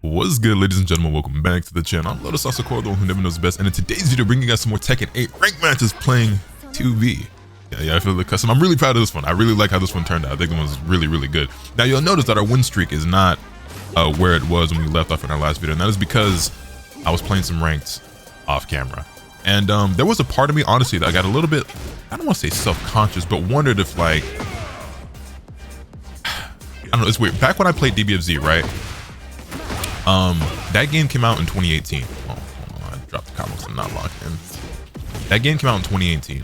What's good, ladies and gentlemen? Welcome back to the channel. I'm LotusAsakura, the one who never knows best, and in today's video, bringing you guys some more Tekken 8 rank matches playing 2v. Yeah, I feel the custom. I'm really proud of this one. I really like how this one turned out. I think it was really good. Now, you'll notice that our win streak is not where it was when we left off in our last video, and that is because I was playing some ranked off camera. And there was a part of me, honestly, that I got a little bit, I don't want to say self-conscious, but wondered if, like, I don't know, it's weird. Back when I played DBFZ, right? That game came out in 2018. Oh, hold on, I dropped the combos and not locked in. That game came out in 2018,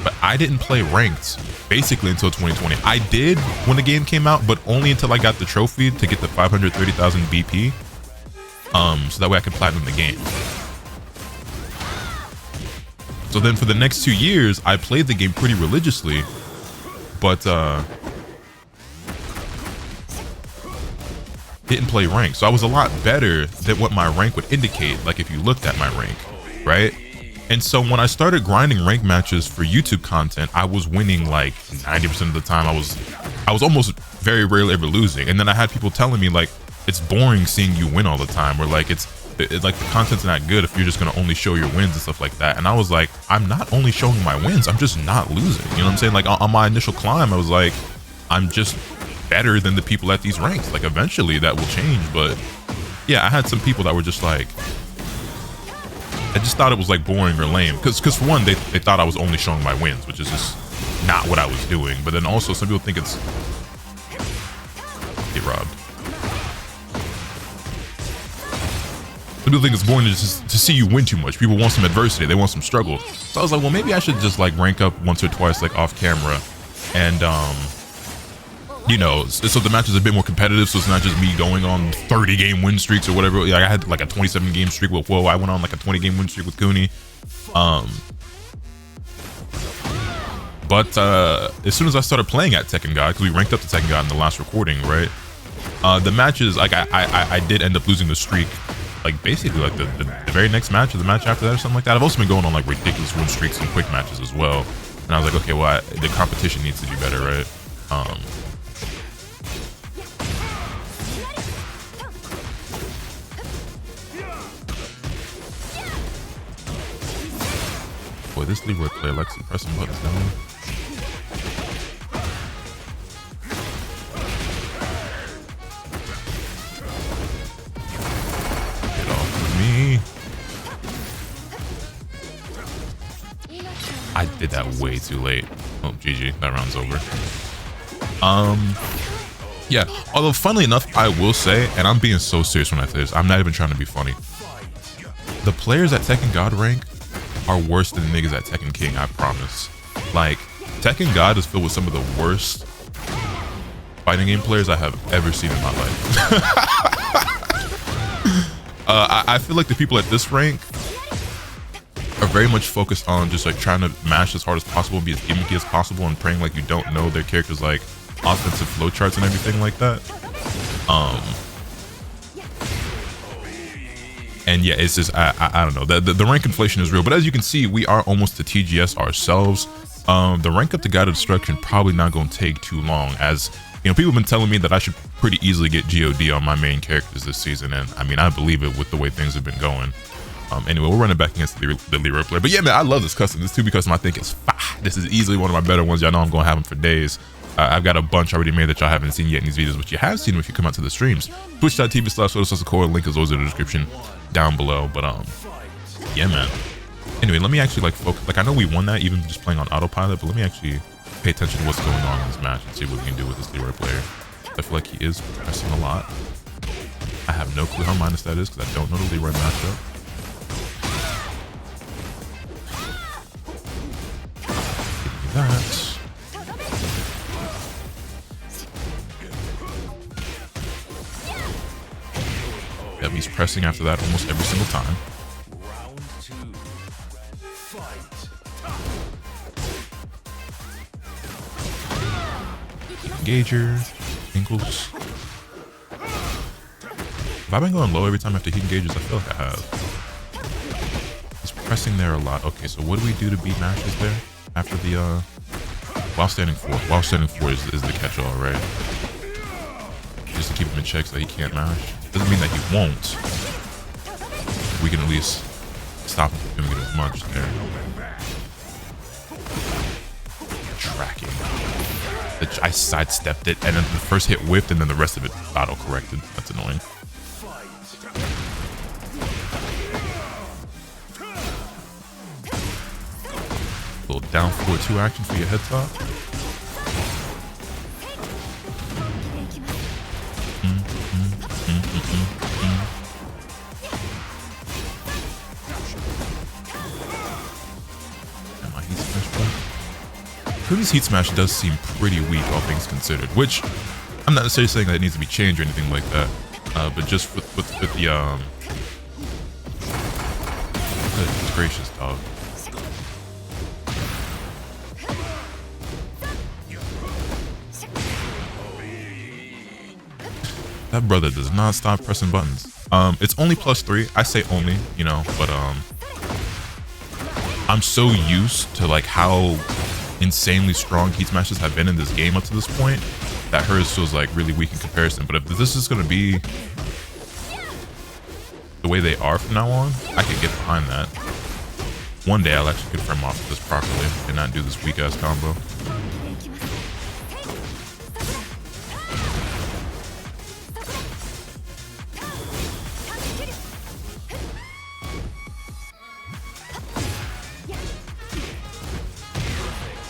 but I didn't play ranked basically until 2020. I did when the game came out, but only until I got the trophy to get the 530,000 BP. So that way I could platinum the game. So then for the next 2 years, I played the game pretty religiously, but didn't play rank. So I was a lot better than what my rank would indicate, like if you looked at my rank, right? And so when I started grinding rank matches for YouTube content, I was winning like 90% of the time. I was almost very rarely ever losing. And then I had people telling me like, it's boring seeing you win all the time, or like it's like the content's not good if you're just gonna only show your wins and stuff like that. And I was like, I'm not only showing my wins, I'm just not losing. You know what I'm saying? Like on my initial climb, I was like, I'm just better than the people at these ranks. Like eventually that will change, but yeah, I had some people that were just like, I just thought it was like boring or lame, because for one, they thought I was only showing my wins, which is just not what I was doing. But then also some people think it's get robbed. Some people think it's boring to see you win too much. People want some adversity, they want some struggle. So I was like, well, maybe I should just like rank up once or twice, like off camera, and you know, so the match is a bit more competitive, so it's not just me going on 30 game win streaks or whatever. Like I had like a 27 game streak with Whoa, I went on like a 20 game win streak with Cooney. But as soon as I started playing at Tekken God, because we ranked up to Tekken God in the last recording, right? The matches, like I did end up losing the streak, like basically like the very next match or the match after that or something like that. I've also been going on like ridiculous win streaks and quick matches as well. And I was like, okay, well, the competition needs to be better, right? Boy, this Leroy player likes to press some buttons down. Get off of me. I did that way too late. Oh, GG, that round's over. Yeah, although funnily enough, I will say, and I'm being so serious when I say this, I'm not even trying to be funny. The players at Tekken God rank are worse than the niggas at Tekken King, I promise. Like, Tekken God is filled with some of the worst fighting game players I have ever seen in my life. I feel like the people at this rank are very much focused on just like trying to mash as hard as possible, be as gimmicky as possible, and praying like you don't know their characters like offensive flowcharts and everything like that. And yeah, it's just, I don't know, the rank inflation is real, but as you can see, we are almost to TGS ourselves. The rank up to God of Destruction probably not going to take too long, as, you know, people have been telling me that I should pretty easily get GOD on my main characters this season, and I mean, I believe it with the way things have been going. Anyway, we're running back against the Leroy player, but yeah, man, I love this custom. This 2v custom I think is fire. This is easily one of my better ones. Y'all know I'm going to have them for days. I've got a bunch already made that y'all haven't seen yet in these videos, but you have seen them if you come out to the streams. Twitch.tv/LotusAsakura, link is always in the description down below. But yeah, man. Anyway, let me actually like focus. Like I know we won that even just playing on autopilot, but let me actually pay attention to what's going on in this match and see what we can do with this Leroy player. I feel like he is pressing a lot. I have no clue how minus that is because I don't know the Leroy matchup. Give me that. Yep, he's pressing after that almost every single time. Engager, ankles. Have I been going low every time after he engages? I feel like I have. He's pressing there a lot. Okay, so what do we do to beat mashes there? After the, while standing 4. While standing 4 is the catch-all, right? Just to keep him in check so he can't mash. Doesn't mean that he won't. We can at least stop him from doing it as much there. Tracking. I sidestepped it, and then the first hit whipped, and then the rest of it auto-corrected. That's annoying. A little down forward 2 action for your head top. Kumi's Heat Smash does seem pretty weak, all things considered, which I'm not necessarily saying that it needs to be changed or anything like that, but just with the goodness gracious, dog. That brother does not stop pressing buttons. It's only +3. I say only, you know, but I'm so used to like how insanely strong Heat Smashes have been in this game up to this point that hers feels like really weak in comparison. But if this is going to be the way they are from now on, I can get behind that. One day I'll actually confirm off this properly and not do this weak ass combo.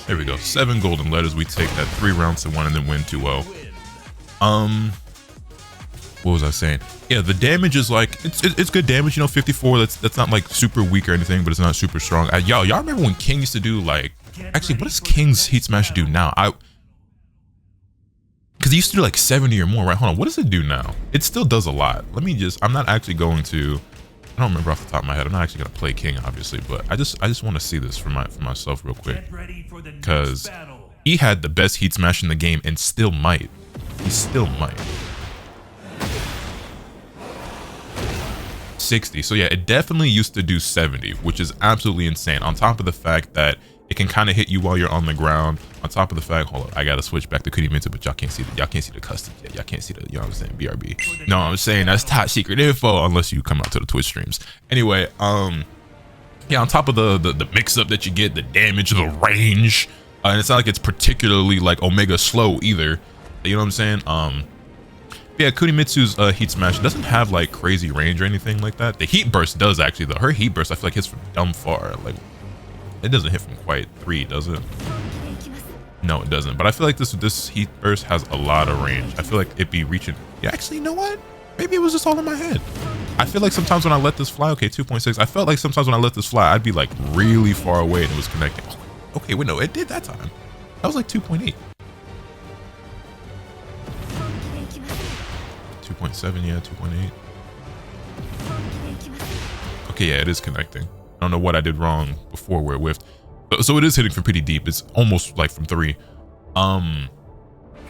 There we go. 7 golden letters. We take that 3 rounds to 1 and then win 2-0. What was I saying? Yeah, the damage is like it's good damage. You know, 54. That's not like super weak or anything, but it's not super strong. Y'all remember when King used to do like? Actually, what does King's Heat Smash do now? Because he used to do like 70 or more, right? Hold on. What does it do now? It still does a lot. Let me just. I'm not actually going to. I don't remember off the top of my head. I'm not actually gonna play King, obviously, but I just want to see this for myself real quick, because he had the best Heat Smash in the game and still might. He still might. 60. So yeah, it definitely used to do 70, which is absolutely insane. On top of the fact that it can kind of hit you while you're on the ground. On top of the fact, hold on, I gotta switch back to Kunimitsu, but y'all can't see the customs yet. Y'all can't see the, you know what I'm saying, BRB. No, I'm saying that's top secret info unless you come out to the Twitch streams. Anyway, yeah, on top of the mix up that you get, the damage, the range, and it's not like it's particularly like Omega slow either. You know what I'm saying? Yeah, Kunimitsu's Heat Smash doesn't have like crazy range or anything like that. The Heat Burst does actually though. Her Heat Burst I feel like hits from dumb far. Like it doesn't hit from quite 3, does it? No, it doesn't. But I feel like this Heat Burst has a lot of range. I feel like it'd be reaching. Yeah, actually, you know what? Maybe it was just all in my head. I feel like sometimes when I let this fly, okay, 2.6. I felt like sometimes when I let this fly, I'd be like really far away and it was connecting. Okay, wait, no, it did that time. That was like 2.8. 2.7, yeah, 2.8. Okay, yeah, it is connecting. I don't know what I did wrong before where it whiffed. So it is hitting from pretty deep. It's almost like from 3. What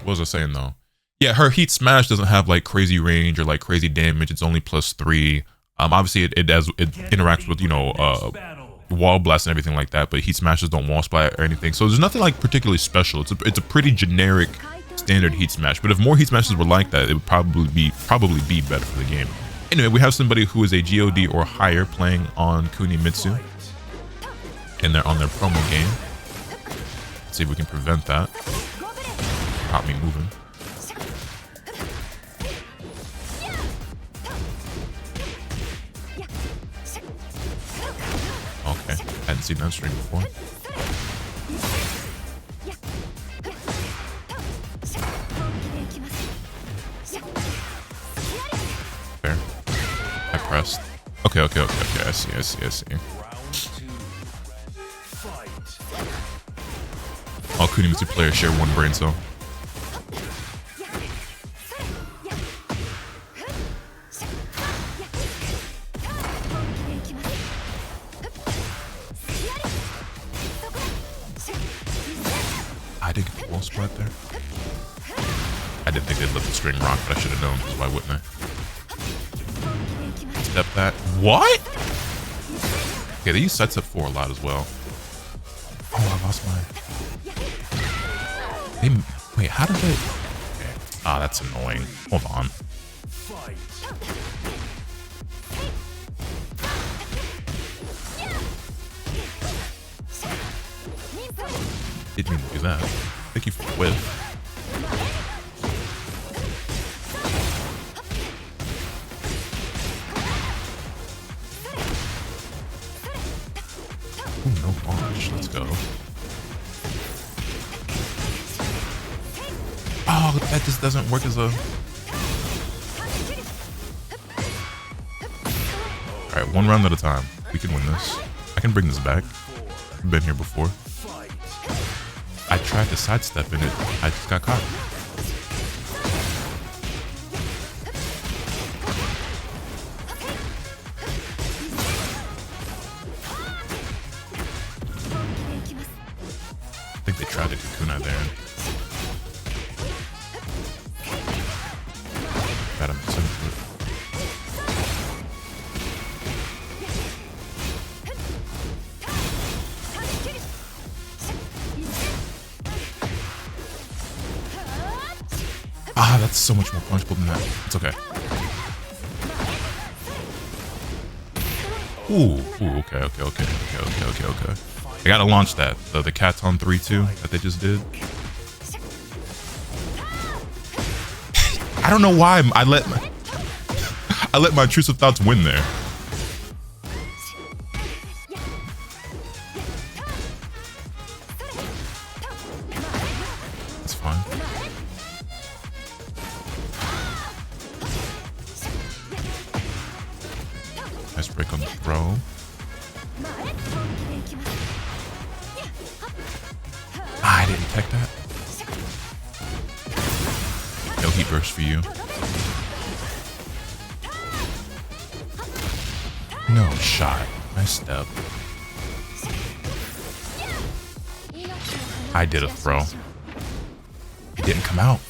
was I saying though? Yeah, her Heat Smash doesn't have like crazy range or like crazy damage. It's only +3. Obviously it interacts with, you know, wall blast and everything like that, but Heat Smashes don't wall splat or anything. So there's nothing like particularly special. It's a pretty generic standard Heat Smash. But if more Heat Smashes were like that, it would probably be better for the game. Anyway, we have somebody who is a GOD or higher playing on Kunimitsu, and they're on their promo game. Let's see if we can prevent that. Got me moving. Okay, hadn't seen that stream before. Fair. I pressed. Okay. I see. All Kunimitsu players share one brain cell. I didn't get the wall splat there. I didn't think they'd let the string rock, but I should have known, because why wouldn't I? Step that. What? Okay, they use sets up 4 a lot as well. Oh, I lost mine. Wait, how did they? Okay. Ah, that's annoying. Hold on. Didn't mean to do that. Thank you for the whiff. Ooh, no launch. Let's go. Oh, that just doesn't work as a... Alright, one round at a time. We can win this. I can bring this back. I've been here before. I tried to sidestep in it. I just got caught. I think they tried to do kunai there. Got him into it. Ah, that's so much more punchable than that. It's okay. Ooh, okay. I gotta launch that. The cat's on 3-2 that they just did. I don't know why I let my intrusive thoughts win there. That's fine. Nice break on the throw. I didn't tech that. No heat burst for you. No shot. Nice step. I did a throw. It didn't come out.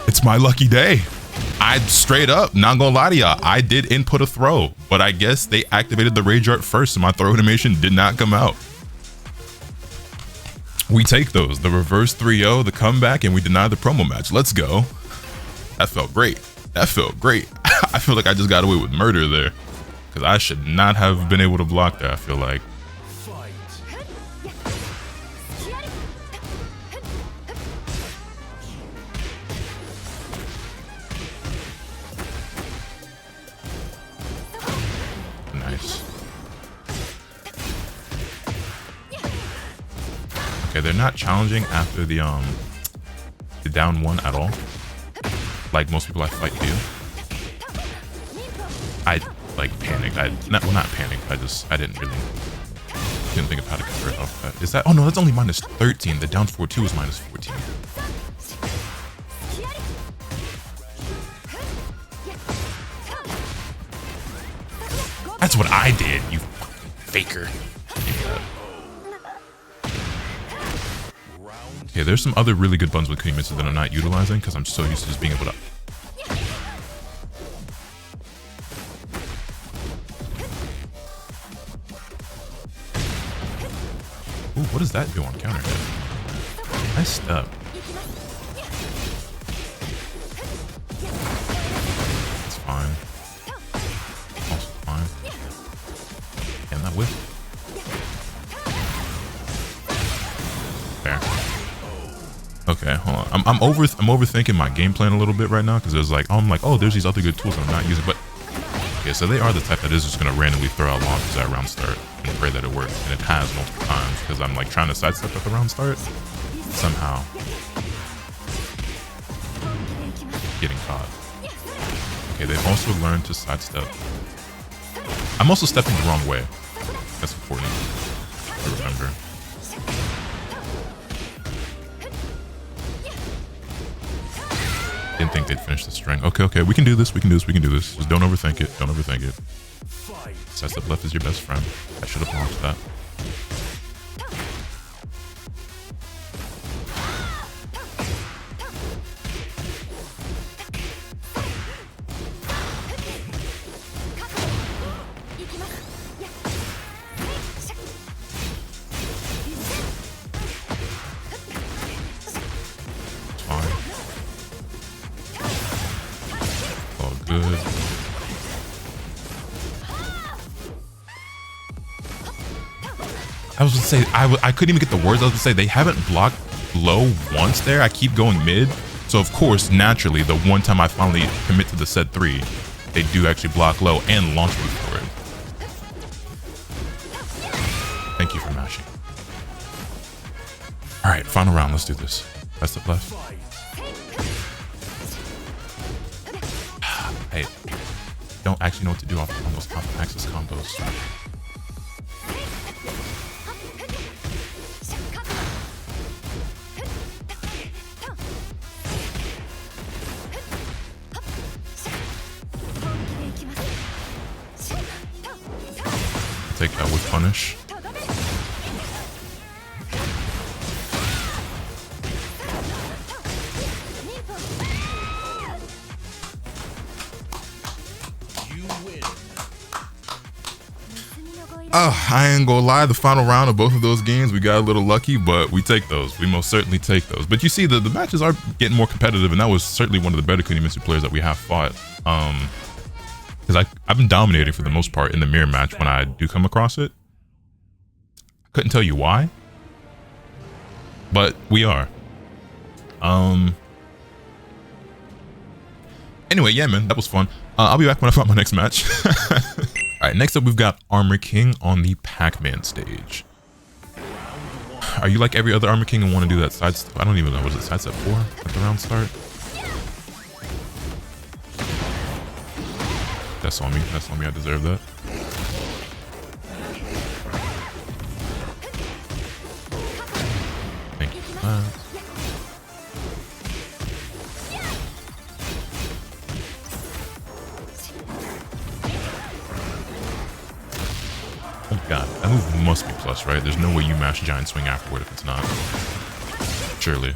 It's my lucky day. I straight up, not gonna lie to y'all, I did input a throw, but I guess they activated the rage art first and my throw animation did not come out. We take those, the reverse 3-0, the comeback, and we deny the promo match. Let's go. That felt great. That felt great. I feel like I just got away with murder there. Because I should not have been able to block that, I feel like. Nice. Okay, they're not challenging after the down one at all. Like most people I fight do. I like panicked. Well, not panicked. I didn't think of how to convert off that. Is that? Oh no, that's only minus 13. The down 4-2 is minus 14. That's what I did, you faker. Okay, there's some other really good buns with Kunimitsu that I'm not utilizing because I'm so used to just being able to... Ooh, what does that do on counter hit? Nice step. It's fine. Also fine. And that whip. There. Okay, hold on. I'm overthinking my game plan a little bit right now because there's like, oh, there's these other good tools I'm not using, but okay, so they are the type that is just gonna randomly throw out launches at round start and pray that it works, and it has multiple times because I'm like trying to sidestep at the round start, somehow getting caught. Okay, they've also learned to sidestep. I'm also stepping the wrong way. That's important to remember. Didn't think they'd finish the string. Okay, we can do this, Just don't overthink it, Sidestep left is your best friend. I should have launched that. good. I was gonna say, I couldn't even get the words. I was gonna say, they haven't blocked low once there. I keep going mid. So of course, naturally, the one time I finally commit to the set 3, they do actually block low and launch me for it. Thank you for mashing. All right, final round. Let's do this. Best of left. I don't actually know what to do on those axis combos. Take that with punish. I ain't gonna lie, the final round of both of those games, we got a little lucky, but we take those. We most certainly take those. But you see, the matches are getting more competitive, and that was certainly one of the better Kunimitsu players that we have fought. Because I've been dominating for the most part in the mirror match when I do come across it. I couldn't tell you why, but we are. Anyway, yeah, man, that was fun. I'll be back when I find my next match. All right, next up we've got Armor King on the Pac-Man stage. Are you like every other Armor King and want to do that side step? I don't even know. Was it side step 4 at the round start? That's on me. That's on me. I deserve that. Thank you for that. Oh god, that move must be plus, right? There's no way you mash Giant Swing afterward if it's not. Surely.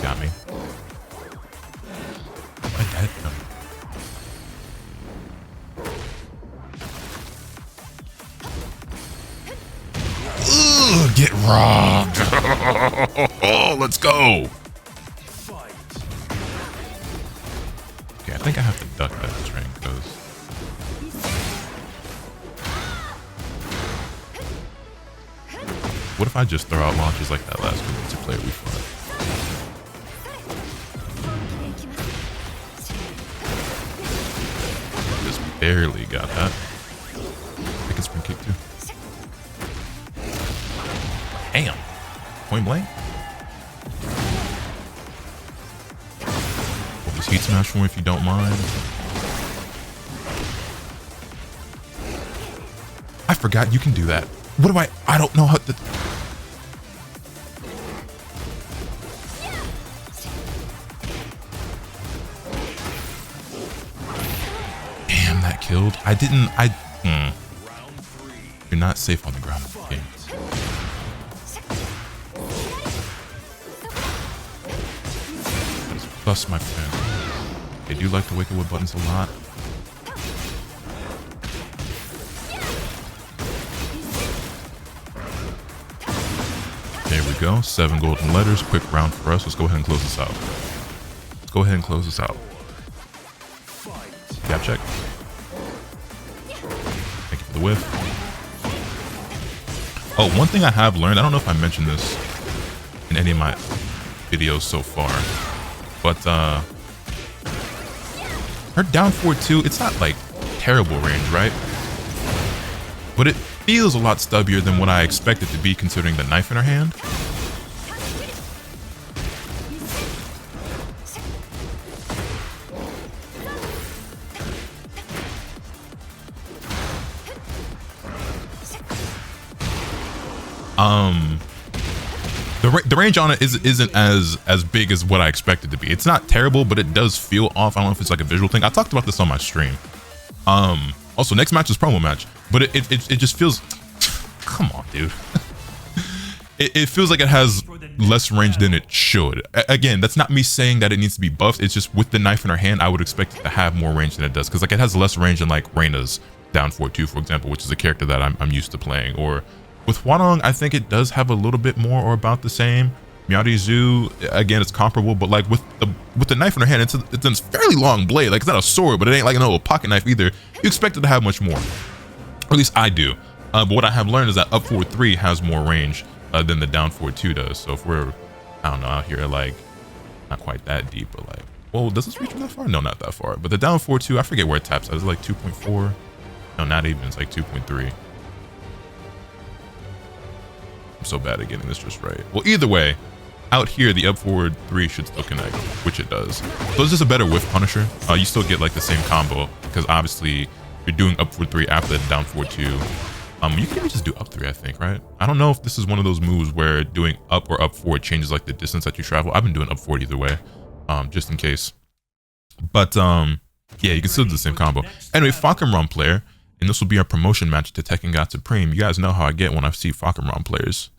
Got me. My dad, no. Ugh, get robbed. Oh, let's go. Okay, I think I have to duck that string because what if I just throw out launches like that last Kunimitsu player we fought? Just barely got that. I can spring kick too. Damn. Point blank. Just heat smash for me if you don't mind. I forgot you can do that. What do I don't know how to. Damn, that killed. You're not safe on the ground. Okay. Plus, my friend. I do like to wake up with buttons a lot. There we go. 7 golden letters. Quick round for us. Let's go ahead and close this out. Let's go ahead and close this out. Gap check. Thank you for the whiff. Oh, one thing I have learned, I don't know if I mentioned this in any of my videos so far, but her down forward 2, it's not like terrible range, right? But it feels a lot stubbier than what I expect it to be considering the knife in her hand. The range on it isn't as big as what I expected to be. It's not terrible, but it does feel off. I don't know if it's like a visual thing. I talked about this on my stream. Also, next match is promo match, but it just feels. Come on, dude. it feels like it has less range than it should. Again, that's not me saying that it needs to be buffed. It's just with the knife in her hand, I would expect it to have more range than it does, because like it has less range than like Reina's down forward 2, for example, which is a character that I'm used to playing. Or with Hwadong, I think it does have a little bit more or about the same. Miyari-Zu, again, it's comparable, but like with the knife in her hand, it's a fairly long blade. Like, it's not a sword, but it ain't like a pocket knife either. You expect it to have much more, or at least I do. But what I have learned is that up forward 3 has more range than the down forward 2 does. So if we're, I don't know, out here like not quite that deep, but like, well, does this reach that far? No, not that far. But the down forward 2, I forget where it taps at. Is it like 2.4? No, not even. It's like 2.3. I'm so bad at getting this just right. Well, either way, out here, the up forward 3 should still connect, which it does. So it's just a better whiff punisher. You still get like the same combo, because obviously you're doing up forward 3 after the down forward 2. You can even just do up 3, I think, right? I don't know if this is one of those moves where doing up or up forward changes like the distance that you travel. I've been doing up forward either way, just in case. But yeah, you can still do the same combo. Anyway, Falconron player, and this will be our promotion match to Tekken God Supreme. You guys know how I get when I see Falconron players.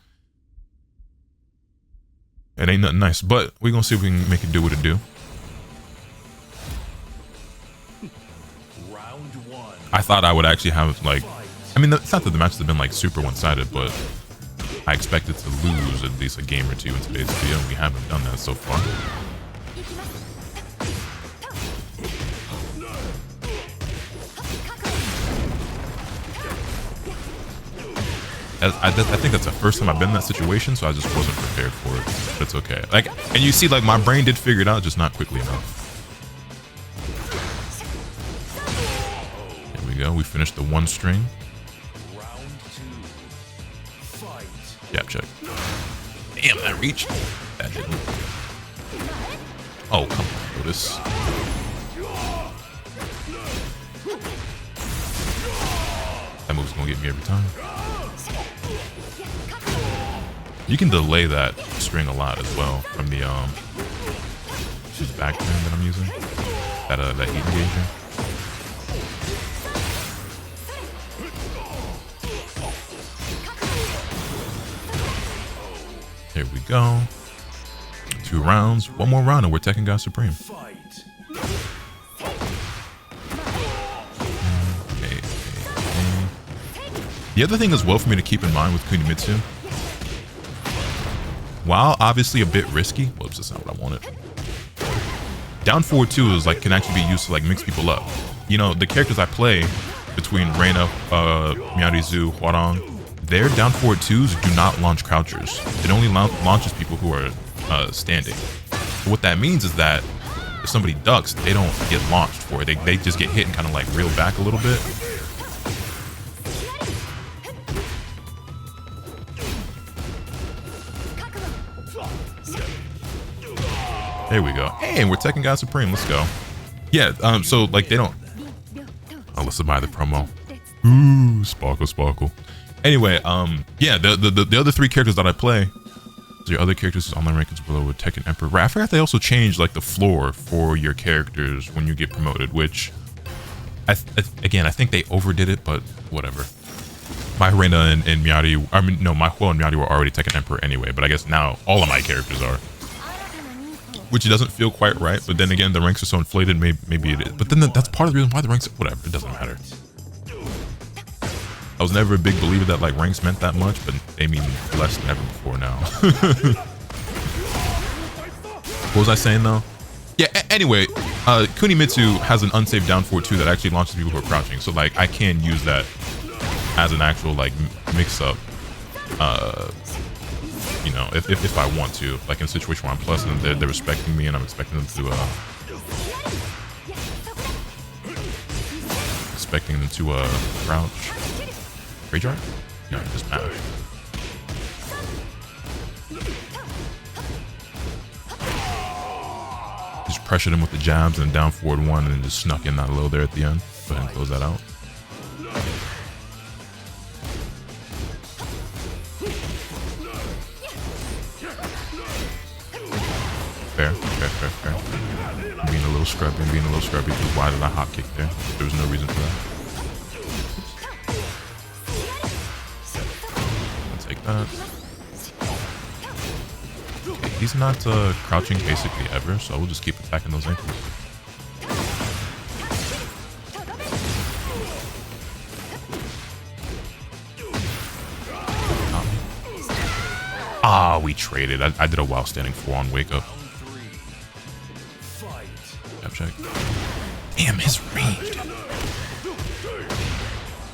It ain't nothing nice, but we're gonna see if we can make it do what it do. I thought I would actually have like, I mean, it's not that the matches have been like super one-sided, but I expected to lose at least a game or two in today's video, and we haven't done that so far. I think that's the first time I've been in that situation, so I just wasn't prepared for it. But it's okay. Like, and you see, like, my brain did figure it out, just not quickly enough. There we go. We finished the 1 string. Jab check. Damn, that reached. That didn't. Oh, come on, Lotus. That move's gonna get me every time. You can delay that string a lot as well from the back turn that I'm using. That heat engager. There we go. 2 rounds. 1 more round and we're Tekken God Supreme. Okay. The other thing as well for me to keep in mind with Kunimitsu, while obviously a bit risky, whoops, that's not what I wanted. Down forward 2 is like can actually be used to like mix people up. You know, the characters I play between Reina, Miyari-Zu, Hwarang, their down forward 2s do not launch crouchers. It only launches people who are standing. But what that means is that if somebody ducks, they don't get launched for it. They just get hit and kind of like reel back a little bit. There we go. Hey, and we're Tekken God Supreme. Let's go. Yeah, so like they don't. Oh, let's buy the promo. Ooh, sparkle, sparkle. Anyway, yeah, the other 3 characters that I play, so your other characters online rankings below with Tekken Emperor. Right, I forgot they also changed like the floor for your characters when you get promoted, which again I think they overdid it, but whatever. My Reina and Miyari, I mean no, my Hwo and Miyari were already Tekken Emperor anyway, but I guess now all of my characters are. Which doesn't feel quite right, but then again, the ranks are so inflated, maybe it is. But then that's part of the reason why the ranks, whatever, it doesn't matter. I was never a big believer that like ranks meant that much, but they mean less than ever before now. What was I saying though? Yeah, anyway, Kunimitsu has an unsafe down forward 2 that actually launches people who are crouching, so like I can use that as an actual like mix-up. You know, if I want to, like in a situation where I'm plus and they're respecting me and I'm expecting them to crouch. Free drive? No, just mash. Just pressured him with the jabs and down forward 1 and then just snuck in that low there at the end. Go ahead and close that out. Fair. Being a little scrubby, because why did I hop kick there? There was no reason for that. I'll take that. Okay, he's not crouching basically ever, so we'll just keep attacking those ankles. Ah, we traded. I did a while standing 4 on wake up. Check. Damn, his range. Oh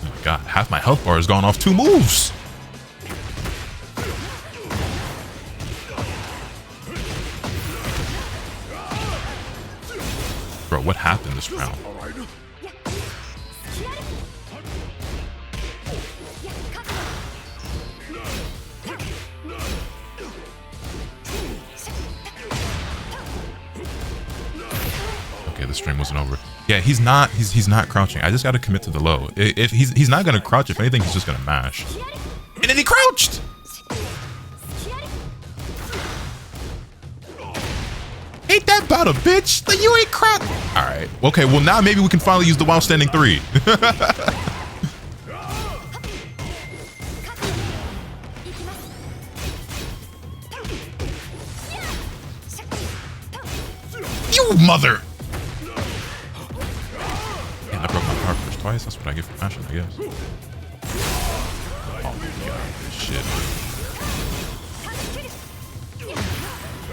my god, half my health bar has gone off 2 moves. Bro, what happened this round? Okay, the stream wasn't over. Yeah, he's not crouching. I just gotta commit to the low. If he's not gonna crouch, if anything, he's just gonna mash. And then he crouched! Ain't that about a bitch? Like, you ain't crouch. Alright. Okay, well now maybe we can finally use the while standing 3. You mother! I broke my power push twice. That's what I get for mashing, I guess. Oh my god, shit.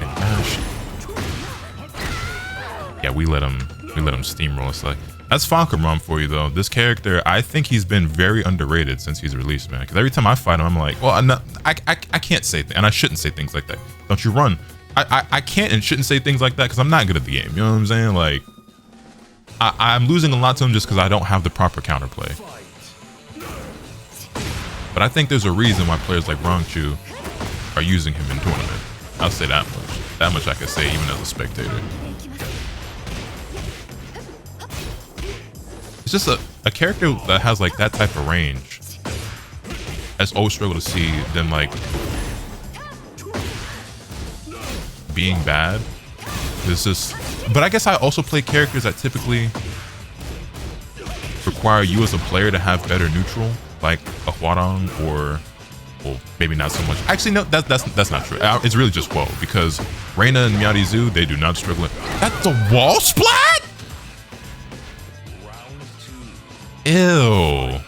And mash. Yeah, we let him steamroll us. Like, that's Falcon Rum for you though. This character, I think he's been very underrated since he's released, man. Because every time I fight him, I'm like, well, I can't say things, and I shouldn't say things like that. Don't you run? I can't and shouldn't say things like that because I'm not good at the game. You know what I'm saying? Like, I'm losing a lot to him just because I don't have the proper counterplay. But I think there's a reason why players like Rongchu are using him in tournament. I'll say that much. That much I can say even as a spectator. It's just a character that has like that type of range. I just always struggle to see them like being bad. It's just, but I guess I also play characters that typically require you as a player to have better neutral, like a Huarong or, well, maybe not so much. Actually, no, that's not true. It's really just Woe, because Reina and Miarizu, they do not struggle. That's a wall splat? Ew.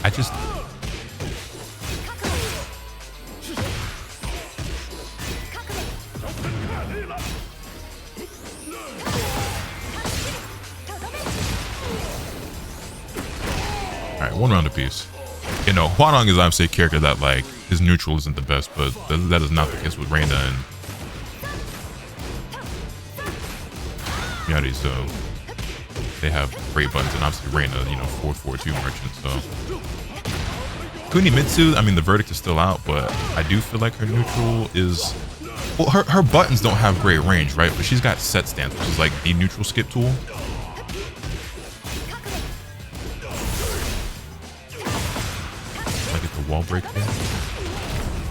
I just... Alright, 1 round apiece. You know, Huarong is obviously a character that, like, his neutral isn't the best, but that is not the case with Reina and Miari, so they have great buttons, and obviously Reina, you know, 4-4-2 merchant, so. Kunimitsu, I mean, the verdict is still out, but I do feel like her neutral is, well, her buttons don't have great range, right? But she's got set stance, which is like the neutral skip tool. I get the wall break there.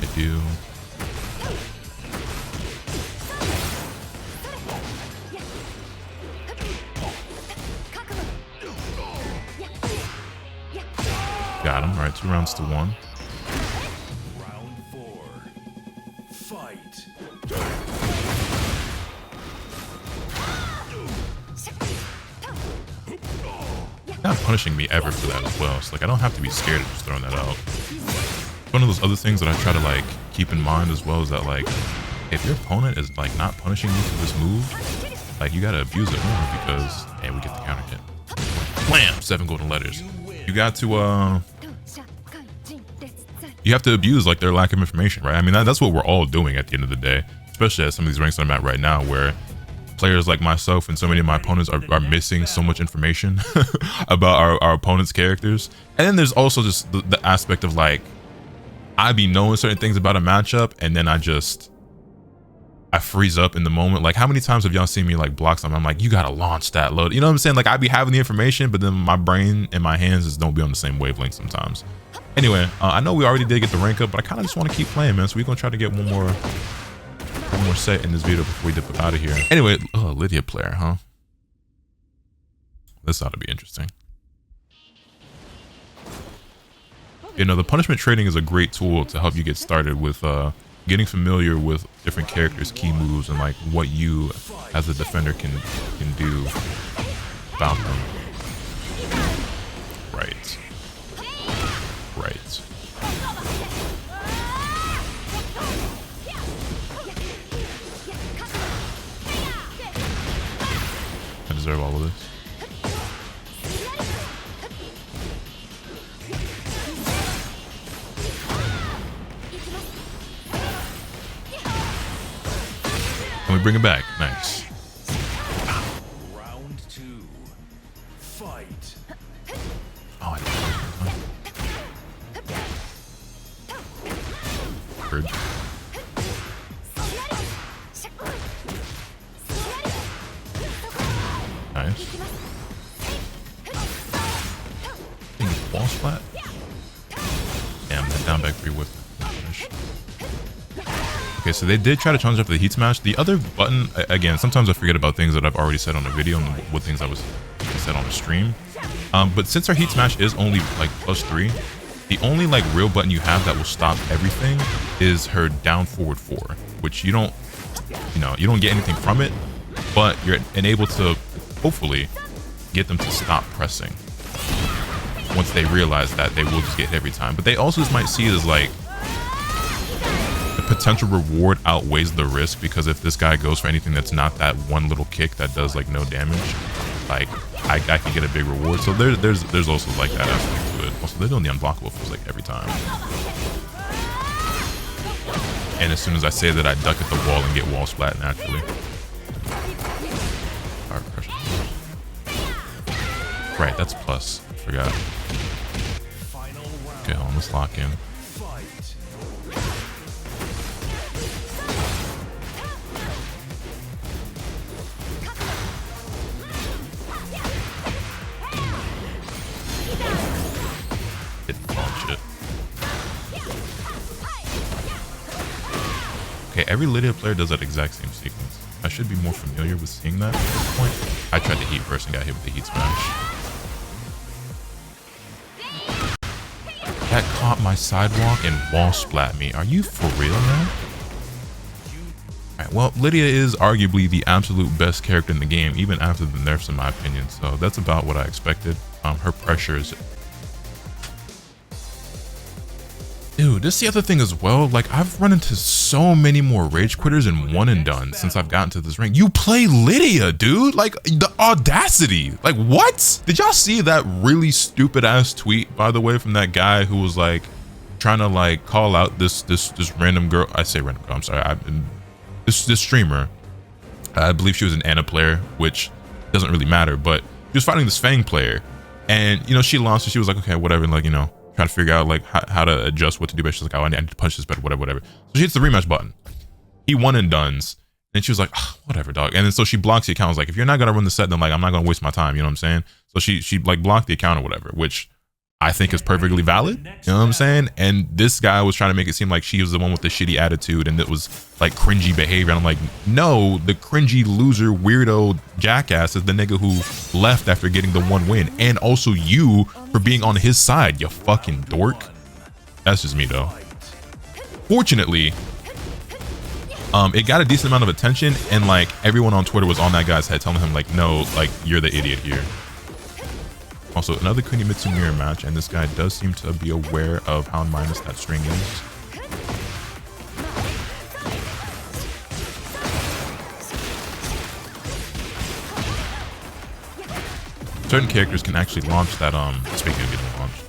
I do. Got him. All right, 2 rounds to 1. Round 4. Fight. Not punishing me ever for that as well. So like, I don't have to be scared of just throwing that out. One of those other things that I try to like keep in mind as well is that like, if your opponent is like not punishing you for this move, like you gotta abuse it more because, hey, we get the counter hit. Blam! 7 golden letters. You got to you have to abuse like their lack of information, right? I mean, that's what we're all doing at the end of the day, especially at some of these ranks I'm at right now, where players like myself and so many of my opponents are missing so much information about our opponent's characters. And then there's also just the aspect of like, I be knowing certain things about a matchup and then I freeze up in the moment. Like, how many times have y'all seen me like block something? I'm like, you gotta launch that load. You know what I'm saying? Like, I be having the information, but then my brain and my hands just don't be on the same wavelength sometimes. Anyway, I know we already did get the rank up, but I kind of just want to keep playing, man. So we're gonna try to get one more set in this video before we dip out of here. Anyway, Lydia player, huh? This ought to be interesting. You know, the punishment trading is a great tool to help you get started with getting familiar with different characters, key moves, and like what you as a defender can do about them. Right. Right. I deserve all of this. Can we bring it back? Nice. Round 2. Fight. Oh, I Bird. Nice. Wall splat. Damn, that down back 3 whip. Okay, so they did try to challenge after the heat smash. The other button, again, sometimes I forget about things that I've already said on the video and what things I said on the stream. But since our heat smash is only like +3, the only like real button you have that will stop everything is her down forward 4, which you don't get anything from it, but you're enabled to hopefully get them to stop pressing once they realize that they will just get hit every time. But they also just might see it as like the potential reward outweighs the risk, because if this guy goes for anything that's not that one little kick that does like no damage, like I can get a big reward. So there's also like that aspect to it. Also, they're doing the unblockable feels like every time. And as soon as I say that, I duck at the wall and get wall splat naturally. Alright, pressure. Right, that's plus. I forgot. Okay, hold on, let's lock in. Okay, every Lydia player does that exact same sequence. I should be more familiar with seeing that at this point. I tried to heat first and got hit with the heat smash. That caught my sidewalk and wall splat me. Are you for real, man? Alright, well, Lydia is arguably the absolute best character in the game, even after the nerfs in my opinion. So that's about what I expected. Her pressure is... Dude, this is the other thing as well. Like, I've run into so many more rage quitters and one and done since I've gotten to this ring. You play Lydia, dude. Like, the audacity. Like, what? Did y'all see that really stupid ass tweet, by the way, from that guy who was like trying to like call out this random girl? I say random girl, I'm sorry. This streamer. I believe she was an Ana player, which doesn't really matter, but she was fighting this Fang player, and you know, she lost, so she was like, okay, whatever, like, you know, try to figure out like how to adjust what to do. But she's like, oh, I need to punch this better, whatever. So she hits the rematch button. He one and dones, and she was like, oh, whatever, dog. And then so she blocks the account. I was like, if you're not gonna run the set, then like I'm not gonna waste my time. You know what I'm saying? So she like blocked the account or whatever, which I think is perfectly valid. You know what I'm saying? And this guy was trying to make it seem like she was the one with the shitty attitude and it was like cringy behavior. And I'm like, no, the cringy loser weirdo jackass is the nigga who left after getting the one win, and also you for being on his side, you fucking dork. That's just me though. Fortunately, it got a decent amount of attention, and like everyone on Twitter was on that guy's head telling him like, no, like you're the idiot here. Also, another Kunimitsu mirror match, and this guy does seem to be aware of how minus that string is. Certain characters can actually launch that, speaking of getting launched,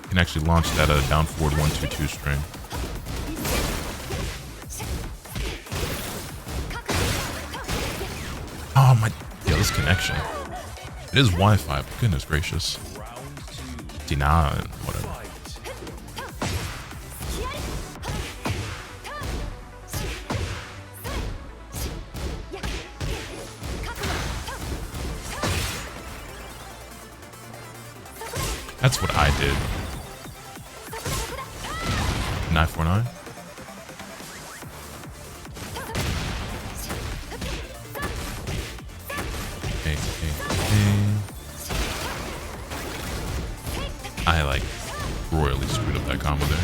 can actually launch that down forward 1-2-2 string. Oh my, yeah, this connection. It is Wi-Fi, but goodness gracious. See, nah, whatever. That's what I did. 949. I like royally screwed up that combo there.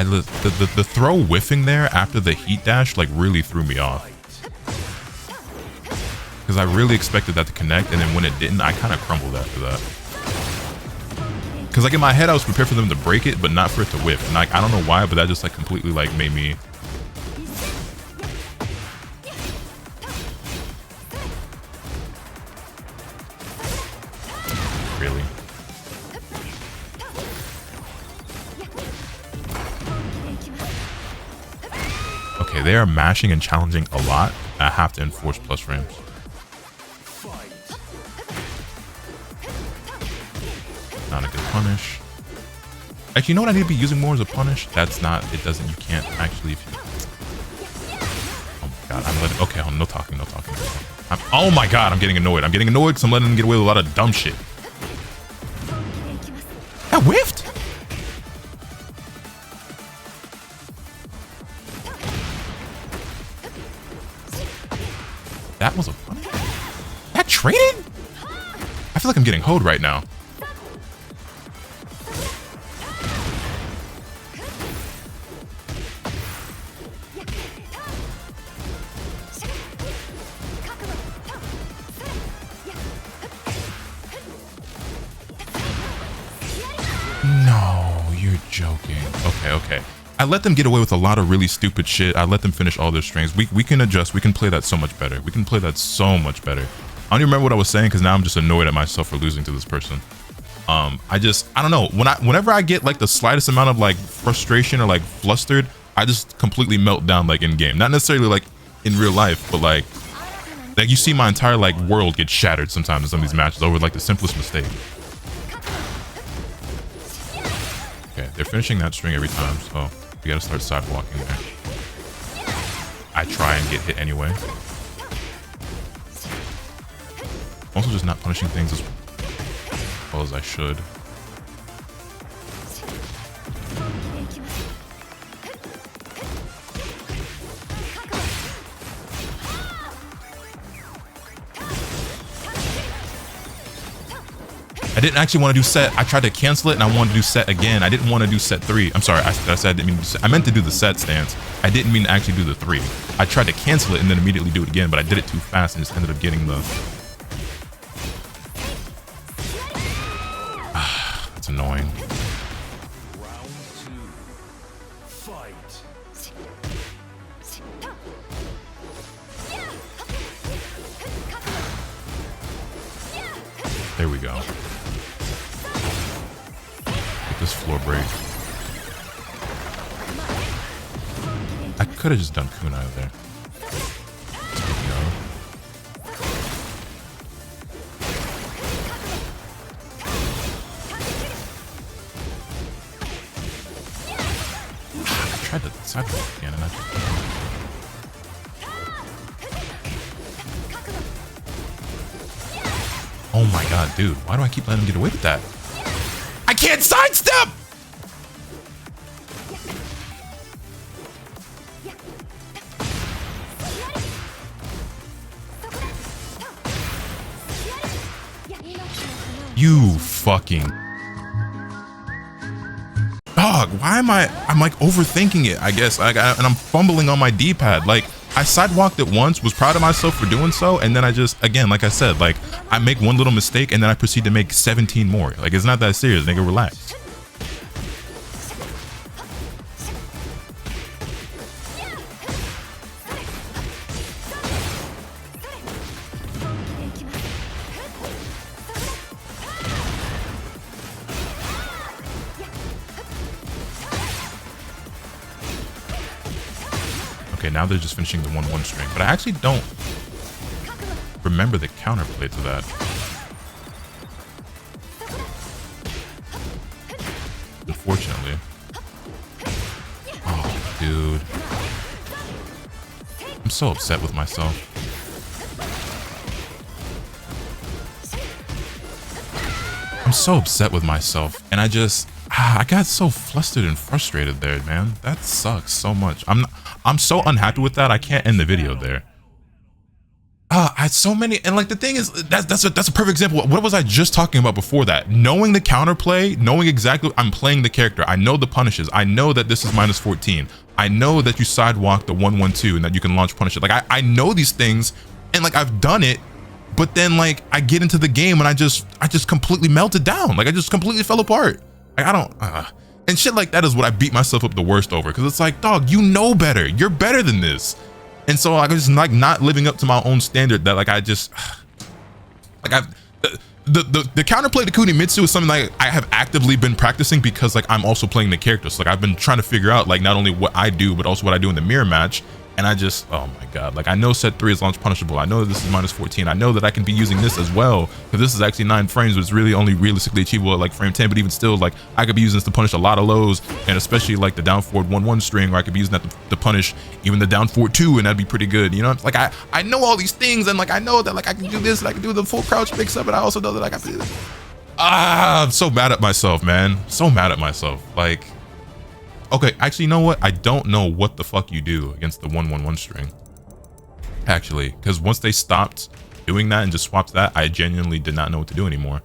The throw whiffing there after the heat dash like really threw me off. Because I really expected that to connect, and then when it didn't, I kind of crumbled after that. Because like in my head, I was prepared for them to break it, but not for it to whiff. And like I don't know why, but that just like completely like made me. Really? Okay, they are mashing and challenging a lot. I have to enforce plus frames. Not a good punish. Actually, you know what I need to be using more as a punish? That's not, it doesn't, you can't actually, if you, oh my god, I'm letting, okay, no talking, no talking. Oh my god, I'm getting annoyed. I'm getting annoyed because I'm letting them get away with a lot of dumb shit. That whiffed? That was a punish? That traded? I feel like I'm getting hoed right now. No, you're joking. Okay. I let them get away with a lot of really stupid shit. I let them finish all their strings. We can adjust. We can play that so much better. We can play that so much better. I don't even remember what I was saying because now I'm just annoyed at myself for losing to this person. I don't know. Whenever I get like the slightest amount of like frustration or like flustered, I just completely melt down like in game. Not necessarily like in real life, but like you see my entire like world get shattered sometimes in some of these matches over like the simplest mistake. Okay, they're finishing that string every time, so we gotta start sidewalking there. I try and get hit anyway. Also just not punishing things as well as I should. I didn't actually want to do set. I tried to cancel it and I wanted to do set again. I didn't want to do set 3. I'm sorry, I said I didn't mean to do set. I meant to do the set stance. I didn't mean to actually do the 3. I tried to cancel it and then immediately do it again, but I did it too fast and just ended up getting the... That's annoying. Round 2. Fight. There we go. This floor break. I could have just done kunai there. Speaking of. I tried to sidewalk again and I just... Oh my god, dude. Why do I keep letting him get away with that? I can't sidestep! You fucking... Dog, why am I'm like overthinking it, I guess. And I'm fumbling on my D-pad. Like, I sidewalked it once, was proud of myself for doing so, and then I just, again, like I said, like, I make one little mistake and then I proceed to make 17 more. Like, it's not that serious, nigga, relax. Okay, now they're just finishing the 1-1 string, but I actually don't remember the counterplay to that. Unfortunately. Oh, dude. I'm so upset with myself. I'm so upset with myself, and I got so flustered and frustrated there, man. That sucks so much. I'm so unhappy with that. I can't end the video there. I had so many, and like the thing is, that's a perfect example. What was I just talking about before that? Knowing the counterplay, knowing exactly I'm playing the character. I know the punishes. I know that this is minus 14. I know that you sidewalk the 1-1-2 and that you can launch punish it. Like I know these things, and like I've done it, but then like I get into the game and I just completely melted down. Like I just completely fell apart. Like I don't, and shit like that is what I beat myself up the worst over, because it's like, dog, you know better. You're better than this. And so I was just like not living up to my own standard, that like I just like the counterplay to Kunimitsu is something like I have actively been practicing, because like I'm also playing the character. So like I've been trying to figure out like not only what I do but also what I do in the mirror match. And I just, oh my god, like I know set 3 is launch punishable. I know that this is minus 14. I know that I can be using this as well, because this is actually 9 frames, but it's really only realistically achievable at like frame 10. But even still, like I could be using this to punish a lot of lows, and especially like the down forward 1-1 string, or I could be using that to punish even the down forward 2, and that'd be pretty good. You know, it's like I know all these things, and like I know that like I can do this, and I can do the full crouch mix up, and I also know that I got to. I'm so mad at myself, man. So mad at myself. Like, okay, actually, you know what? I don't know what the fuck you do against the 1-1-1 string. Actually, because once they stopped doing that and just swapped that, I genuinely did not know what to do anymore.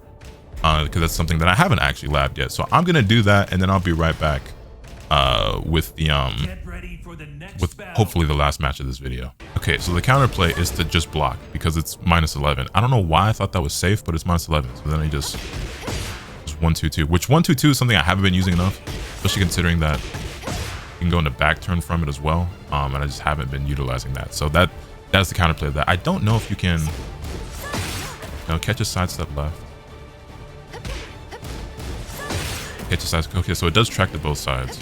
Because that's something that I haven't actually labbed yet. So I'm gonna do that, and then I'll be right back with the with hopefully the last match of this video. Okay, so the counterplay is to just block, because it's minus 11. I don't know why I thought that was safe, but it's minus 11. So then I just 1-2-2, which 1-2-2 is something I haven't been using enough, especially considering that you can go into back turn from it as well. And I just haven't been utilizing that. So that's the counterplay of that. I don't know if you can, you know, catch a sidestep left. Catch a side. Okay, so it does track to both sides.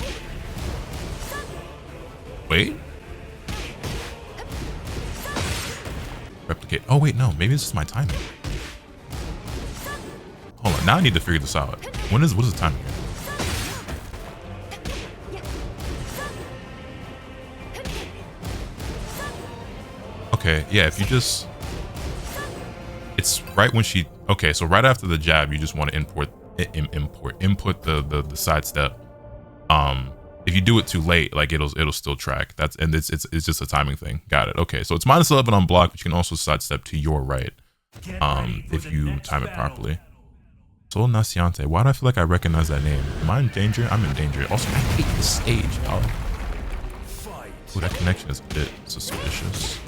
Wait. Replicate. Oh wait, no. Maybe this is my timing. Hold on. Now I need to figure this out. What is the timing here? Okay, yeah, if you just, it's right when she, okay, so right after the jab, you just want to input the sidestep. If you do it too late, like it'll still track. That's, and it's just a timing thing. Got it. Okay, so it's minus 11 on block, but you can also sidestep to your right, if you time it properly. Sol Naciente. Why do I feel like I recognize that name? Am I in danger? I'm in danger. Also, I hate this stage, dog. Ooh, that connection is a bit suspicious.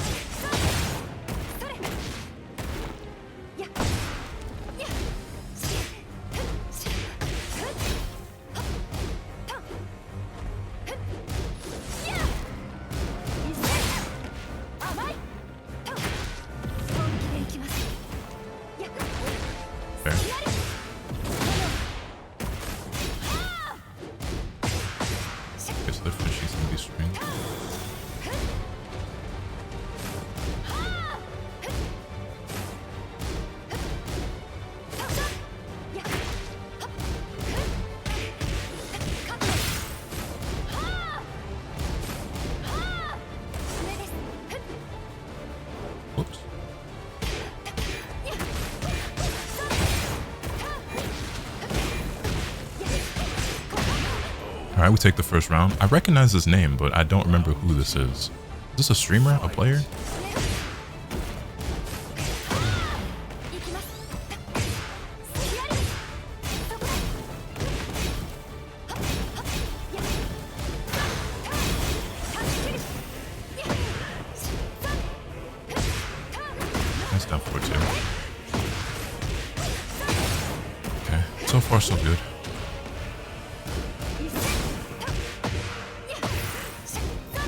All right, we take the first round. I recognize this name, but I don't remember who this is. Is this a streamer, a player? That's down for two. Okay, so far so good.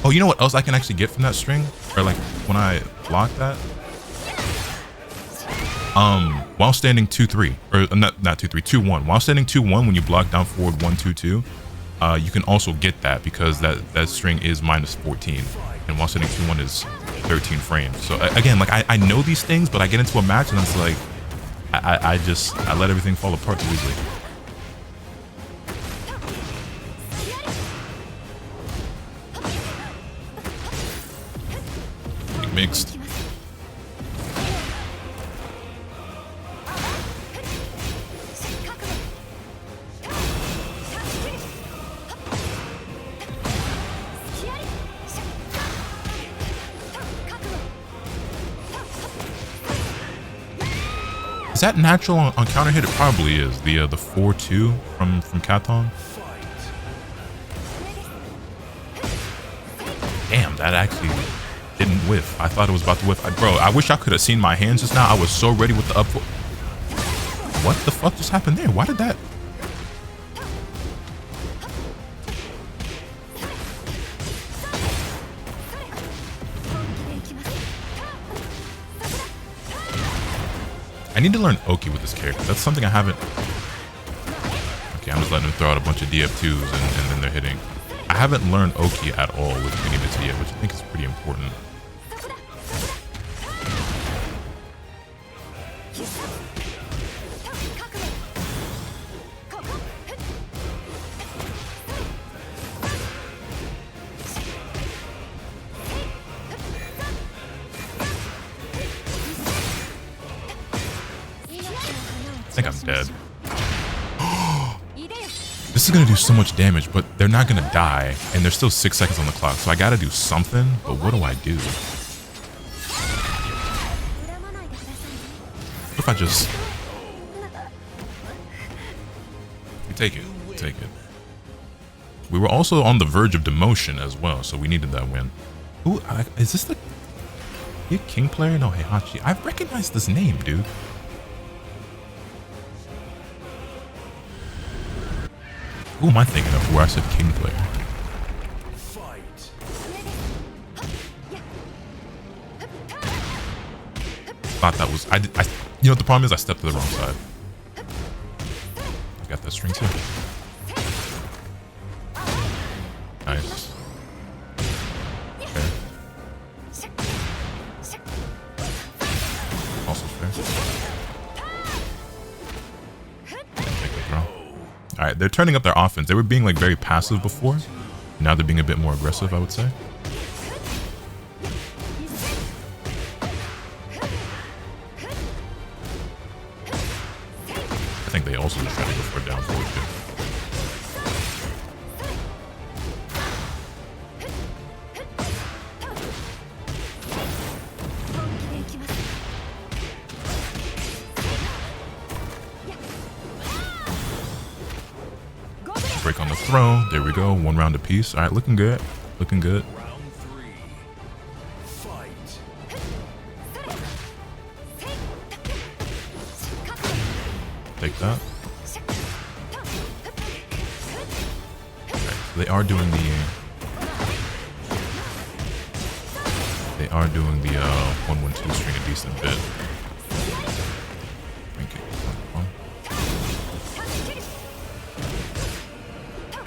Oh, you know what else I can actually get from that string? Or like when I block that? While standing 2-3, or not 2-3, 2-1. While standing 2-1, when you block down forward 1-2-2, you can also get that, because that string is minus 14. And while standing 2-1 is 13 frames. So again, like I know these things, but I get into a match and it's like I let everything fall apart too easily. Mixed. Is that natural on counter hit? It probably is. The 4-2 from Katon. Damn, that actually didn't whiff. I thought it was about to whiff. Bro, I wish I could have seen my hands just now. I was so ready with the up. What the fuck just happened there? Why did that? I need to learn Oki with this character. That's something I haven't. Okay, I'm just letting him throw out a bunch of DF2s and then they're hitting. I haven't learned Oki at all with Kunimitsu yet, which I think is pretty important. I think I'm dead. This is gonna do so much damage, but they're not gonna die, and there's still 6 seconds on the clock, so I gotta do something, but what do I do? What if I just... We take it. We take it. We were also on the verge of demotion as well, so we needed that win. Ooh, is this the... You a King player? No, Heihachi. I've recognized this name, dude. Who am I thinking of where I said King player? Thought that was... I you know what the problem is? I stepped to the wrong side. I got that string too. Nice. Fair. Also fair. Alright, they're turning up their offense. They were being like very passive before. Now they're being a bit more aggressive, I would say. I think they also just try to go for a down forward too. Break on the throw. There we go. 1 round apiece. All right, looking good. Looking good. Round 3. Fight. Take that. Okay, so they are doing the 1-1-2 string a decent bit.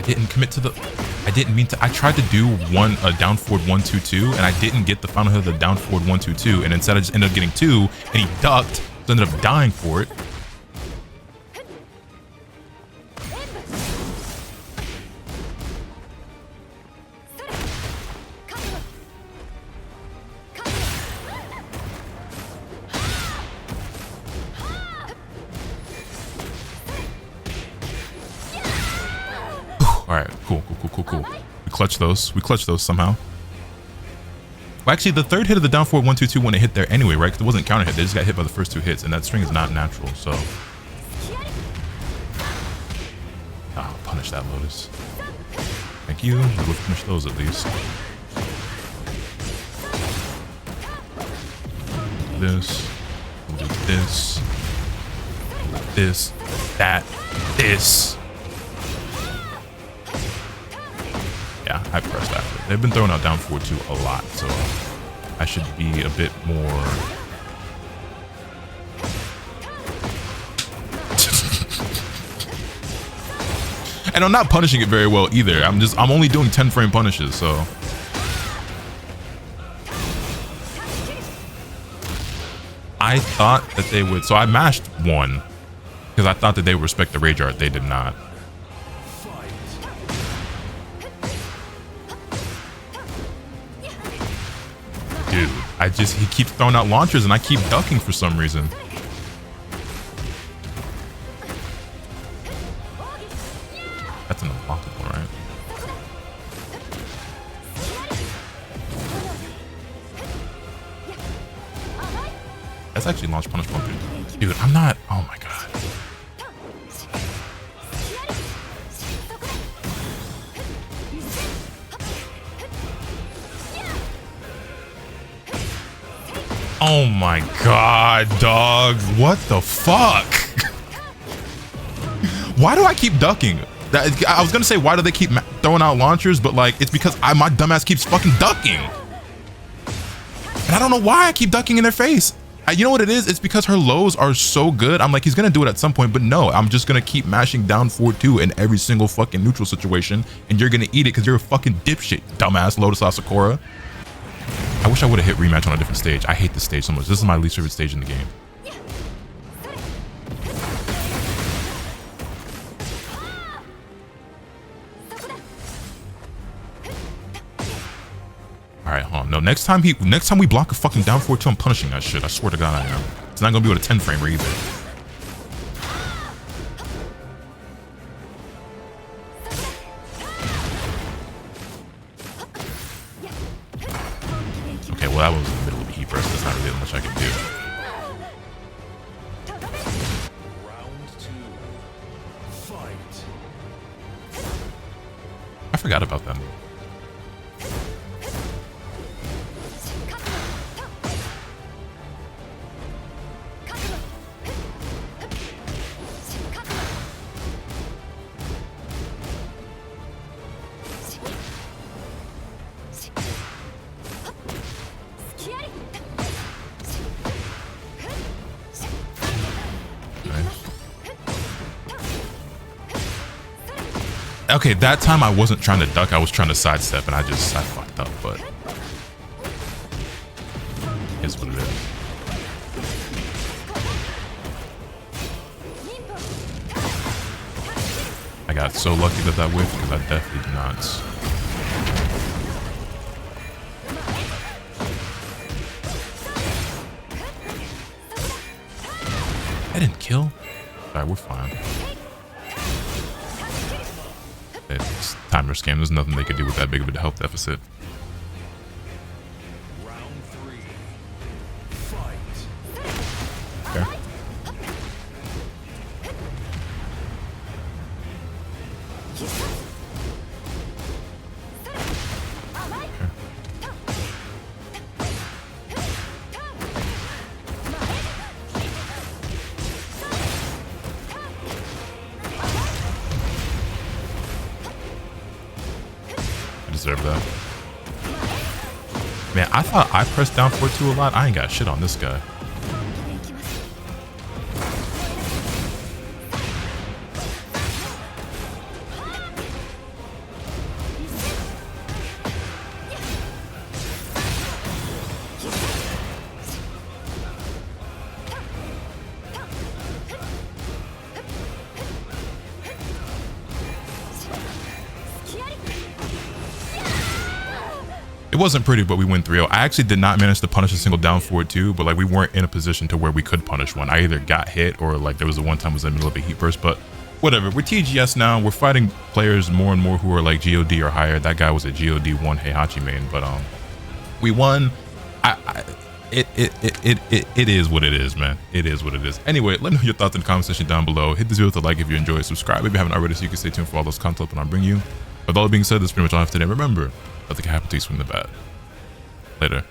Didn't commit to the... I didn't mean to... I tried to do a down forward 1-2-2 and I didn't get the final hit of the down forward 1-2-2 and instead I just ended up getting 2 and he ducked, so ended up dying for it. Alright, cool. We clutched those. We clutched those somehow. Well, actually, the third hit of the down forward 1-2-2 wouldn't hit there anyway, right? Because it wasn't counter hit. They just got hit by the first 2 hits, and that string is not natural, so... Ah, punish that Lotus. Thank you. We'll finish those at least. This. We'll do this. This. That. This. Yeah, I pressed after. They've been throwing out down forward 2 a lot, so I should be a bit more... And I'm not punishing it very well either. I'm only doing 10 frame punishes, so... I thought that they would... So I mashed 1, because I thought that they would respect the rage art. They did not. Dude, he keeps throwing out launchers and I keep ducking for some reason. That's an unblockable, right? That's actually launch punish bump. Dude, I'm not. Oh my god. Oh my god, dog. What the fuck? Why do I keep ducking? I was gonna say, why do they keep throwing out launchers? But like, it's because my dumbass keeps fucking ducking. And I don't know why I keep ducking in their face. You know what it is? It's because her lows are so good. I'm like, he's gonna do it at some point, but no, I'm just gonna keep mashing down 4-2 in every single fucking neutral situation, and you're gonna eat it because you're a fucking dipshit, dumbass LotusAsakura. I wish I would have hit rematch on a different stage. I hate this stage so much. This is my least favorite stage in the game. All right, hold on. No, next time we block a fucking down 4-2, I'm punishing that shit. I swear to God I am. It's not gonna be with a 10 framer either. Okay, well that was in the middle of a heat burst. There's not really much I can do. Round 2. Fight. I forgot about that move. Okay, that time I wasn't trying to duck, I was trying to sidestep, and I fucked up, but it's what it is. I got so lucky that that whiffed, because I definitely did not. I didn't kill? Alright, we're fine. It's timer scam. There's nothing they could do with that big of a health deficit. Round 3. Fight. Okay. Deserve that. Man, I thought I pressed down 4-2 a lot. I ain't got shit on this guy. It wasn't pretty, but we win 3-0. I actually did not manage to punish a single down 4-2, but like we weren't in a position to where we could punish one. I either got hit or like there was the one time I was in the middle of a heat burst, but whatever. We're TGS now. We're fighting players more and more who are like GOD or higher. That guy was a GOD 1 Heihachi main, but we won. It is what it is, man. It is what it is. Anyway, let me know your thoughts in the comment section down below. Hit this video with a like if you enjoyed. Subscribe if you haven't already so you can stay tuned for all those content that I bring you. With all that being said, that's pretty much all I have today. Remember, nothing can happen to you from the bad. Later.